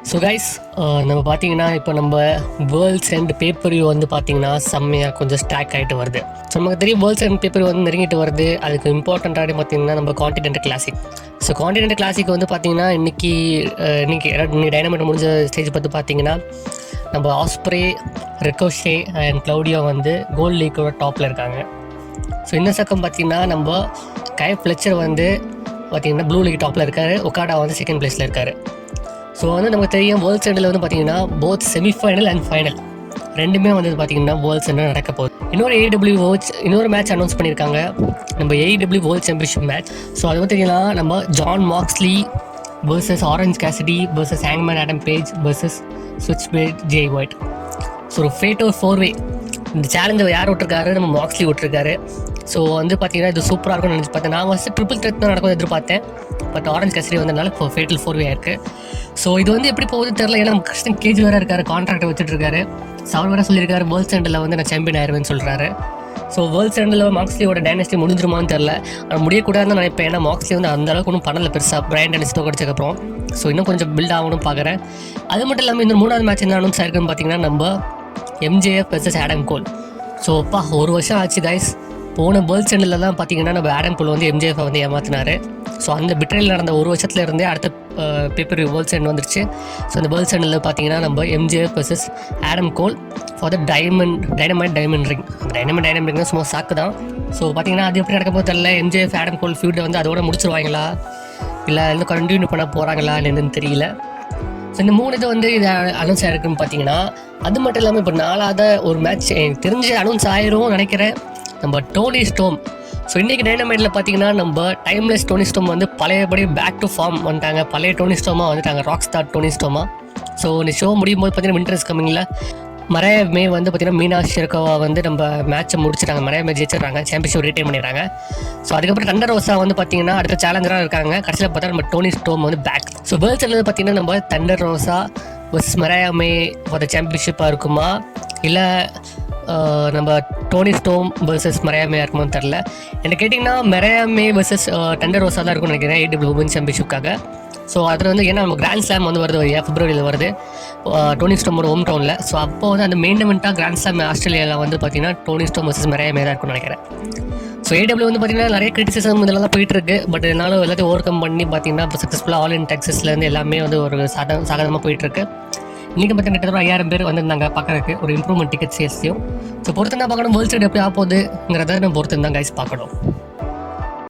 So guys, நம்ம பார்த்தீங்கன்னா இப்போ நம்ம வேர்ல்ட்ஸ் அண்ட் பேப்பர் வியூ வந்து பார்த்தீங்கன்னா செம்மையாக கொஞ்சம் ஸ்டாக் ஆகிட்டு வருது. ஸோ நமக்கு தெரியும் வேர்ல்ட்ஸ் அண்ட் பேப்பர் வந்து நெருங்கிட்டு வருது. அதுக்கு இம்பார்ட்டண்ட்டாக பார்த்தீங்கன்னா நம்ம continent classic. So continent classic வந்து பார்த்தீங்கன்னா இன்றைக்கி டைனமைட் முடிஞ்ச ஸ்டேஜ் பார்த்து பார்த்தீங்கன்னா நம்ம ஆஸ்ப்ரே, ரிகோஷே அண்ட் க்ளவுடியோ வந்து கோல்ட் லீக்கோட டாப்பில் இருக்காங்க. ஸோ இந்த சக்கம் பார்த்தீங்கன்னா நம்ம கை ஃப்ளெச்சர் வந்து பார்த்தீங்கன்னா ப்ளூ லீக் டாப்பில் இருக்கார். ஒகாடா வந்து செகண்ட் பிளேஸில் இருக்கார். ஸோ வந்து நமக்கு தெரியும் வேர்ல்ட்ஸ் எண்டில் வந்து பார்த்தீங்கன்னா போத் செமிஃபைனல் அண்ட் ஃபைனல் ரெண்டுமே வந்து பார்த்தீங்கன்னா வேர்ல்ட்ஸ் எண்டில் நடக்க போகுது. இன்னொரு மேட்ச் அனௌன்ஸ் பண்ணியிருக்காங்க, நம்ம AEW world championship match. So அது பார்த்தீங்கன்னா நம்ம John Moxley vs Orange Cassidy vs ஹேங்மேன் Adam Page vs switchblade Jay White. So ஒரு ஃபேட்டல் 4-way இந்த சேலஞ்சை யார் விட்டுருக்காரு? நம்ம மாக்ஸ்லி விட்டுருக்காரு. ஸோ வந்து பார்த்தீங்கன்னா இது சூப்பராக இருக்கும்னு நினச்சி பார்த்தேன். நான் வந்து ட்ரிபிள் த்ரெட் தான் நடக்கும் எதிர்பார்த்தேன். பட் ஆரஞ்ச் கேசரி வந்ததுனால இப்போ ஃபேட்டல் 4-way ஆயிருக்கு. ஸோ இது வந்து எப்படி போகுது தெரில. ஏன்னா நம்ம கிறிஸ்டன் கேஜ் வேறு இருக்காரு, கான்ட்ராக்டை வச்சுட்டு இருக்காரு. அவர் வேறு சொல்லியிருக்காரு வேர்ல்ட்ஸ் எண்டில் வந்து நான் சாம்பியன் ஆயிடுவேன்னு சொல்கிறாரு. ஸோ வேர்ல்ட்ஸ் எண்டில் மாக்ஸ்லியோட டைனஸ்டி முடிஞ்சிருமான்னு தெரில. ஆனால் முடியக்கூடாதுன்னு நினைப்பேன். ஏன்னா மாக்ஸ்லி வந்து அந்தளவுக்கு ஒன்றும் பண்ணலை பெருசாக பிரையன் டெனிஸ்டோ கிடச்சக்கப்புறம். ஸோ இன்னும் கொஞ்சம் பில்ட் ஆகணும்னு பார்க்குறேன். அது மட்டும் இல்லாமல் இந்த 3வது மேட்ச் என்ன அனௌன்ஸ் ஆயிருக்குன்னு பார்த்தீங்கன்னா நம்ம MJF vs ஆடம் கோல். ஸோ ஒரு வருஷம் ஆச்சு கைஸ். போன வேர்ல்ட்ஸ் எண்டில் தான் பார்த்தீங்கன்னா நம்ம ஆடம் கோல் வந்து MJF வந்து ஏமாற்றினார். ஸோ அந்த பிட்ரையில் நடந்த ஒரு வருஷத்துல இருந்தே அடுத்த பேப்பர் வேர்ல்ட்ஸ் எண்ட் வந்துருச்சு. ஸோ அந்த வேர்ல்ட்ஸ் எண்டில் பார்த்தீங்கன்னா நம்ம MJF vs Adam goal for the dynamite diamond ring. Diamond ring சும்மா சாக்கு தான். ஸோ பார்த்தீங்கன்னா அது எப்படி நடக்க போது தெரியல. MJF ஆடம் கோல் ஃபியூட்டை வந்து அதோட முடிச்சிருவாங்களா இல்லை இன்னும் கண்டினியூ பண்ண போகிறாங்களா என்னன்னு தெரியல. ஸோ இந்த 3 இது வந்து இது அனௌன்ஸ் ஆகிருக்குன்னு பார்த்தீங்கன்னா அது மட்டும் இல்லாமல் இப்போ 4வது ஒரு மேட்ச் எனக்கு தெரிஞ்சு அனௌன்ஸ் ஆயிரும் நினைக்கிறேன், நம்ம டோனி ஸ்டோம். ஸோ இன்றைக்கி டைனமைட்டில் பார்த்தீங்கன்னா நம்ம டைம்லெஸ் டோனி ஸ்டோம் வந்து பழையபடி பேக் டு ஃபார்ம் வந்துட்டாங்க. பழைய டோனி ஸ்டோமாக வந்துட்டாங்க, ராக் ஸ்டார் டோனி ஸ்டோமா. ஸோ இந்த ஷோ முடியும் போது பார்த்தீங்கன்னா வின்டர் இஸ் கம்மிங்கில் மரையா மே வந்து பார்த்தீங்கன்னா மீனா ஷெர்கோவா வந்து நம்ம மேட்ச்சை முடிச்சிட்டாங்க. மரையா மே ஜெயிச்சிடுறாங்க, சாம்பியன்ஷிப் ரிட்டைன் பண்ணிடுறாங்க. ஸோ அதுக்கப்புறம் தண்டர் ரோசா வந்து பார்த்தீங்கன்னா அடுத்த சேலஞ்சராக இருக்காங்க. கடைசியில் பார்த்தா நம்ம டோனி ஸ்டோம் வந்து பேக். ஸோ வேர்ல்ட்ஸ் எண்டில் பார்த்தீங்கன்னா நம்ம Thunder Rosa vs Mariah May for the சாம்பியன்ஷிப்பாக இருக்குமா இல்லை நம்ம Toni Storm vs Mariah May இருக்குமான்னு தெரில. என்ன கேட்டிங்கன்னா மரையா மே vs தண்டர் ரோசா தான் இருக்கும்னு நினைக்கிறேன் AEW உமன் சாம்பியன்ஷிப்காக. ஸோ அதில் வந்து ஏன்னா நம்ம கிராண்ட் ஸ்லாம் வந்து வருது Februaryயில் வருது டோனி ஸ்டோமோட ஹோம் டவுனில். ஸோ அப்போ வந்து அந்த மெயின் இவெண்ட்டாக கிராண்ட் ஸ்லாம் ஆஸ்திரேலியாவில் வந்து பார்த்தீங்கன்னா டோனி ஸ்டோம் vs மரையா மே தான் இருக்கும்னு நினைக்கிறேன். ஸோ AEW வந்து பார்த்தீங்கன்னா நிறைய கிரிட்டிசிசம் இதெல்லாம் தான் போயிட்டுருக்கு. பட் என்னால் எல்லாத்தையும் ஓவர் கம் பண்ணி பார்த்தீங்கன்னா இப்போ சக்ஸஸ்ஃபுல்லாக ஆல் இன் டெக்ஸஸ்லேருந்து எல்லாமே வந்து ஒரு சாதகமாக போயிட்டுருக்கு. இன்றைக்கி பார்த்தீங்கன்னா கிட்டத்தட்ட 5000 பேர் வந்திருந்தாங்க பார்க்குறதுக்கு ஒரு இம்ப்ரூவ்மெண்ட் டிக்கெட் சேல்ஸையும். ஸோ பொறுத்து தான் பார்க்கணும் வேர்ல்ட்ஸ் எண்ட் எப்படி ஆக போகுதுங்கிறத நம்ம பொறுத்து தான் கைஸ் பார்க்கணும்.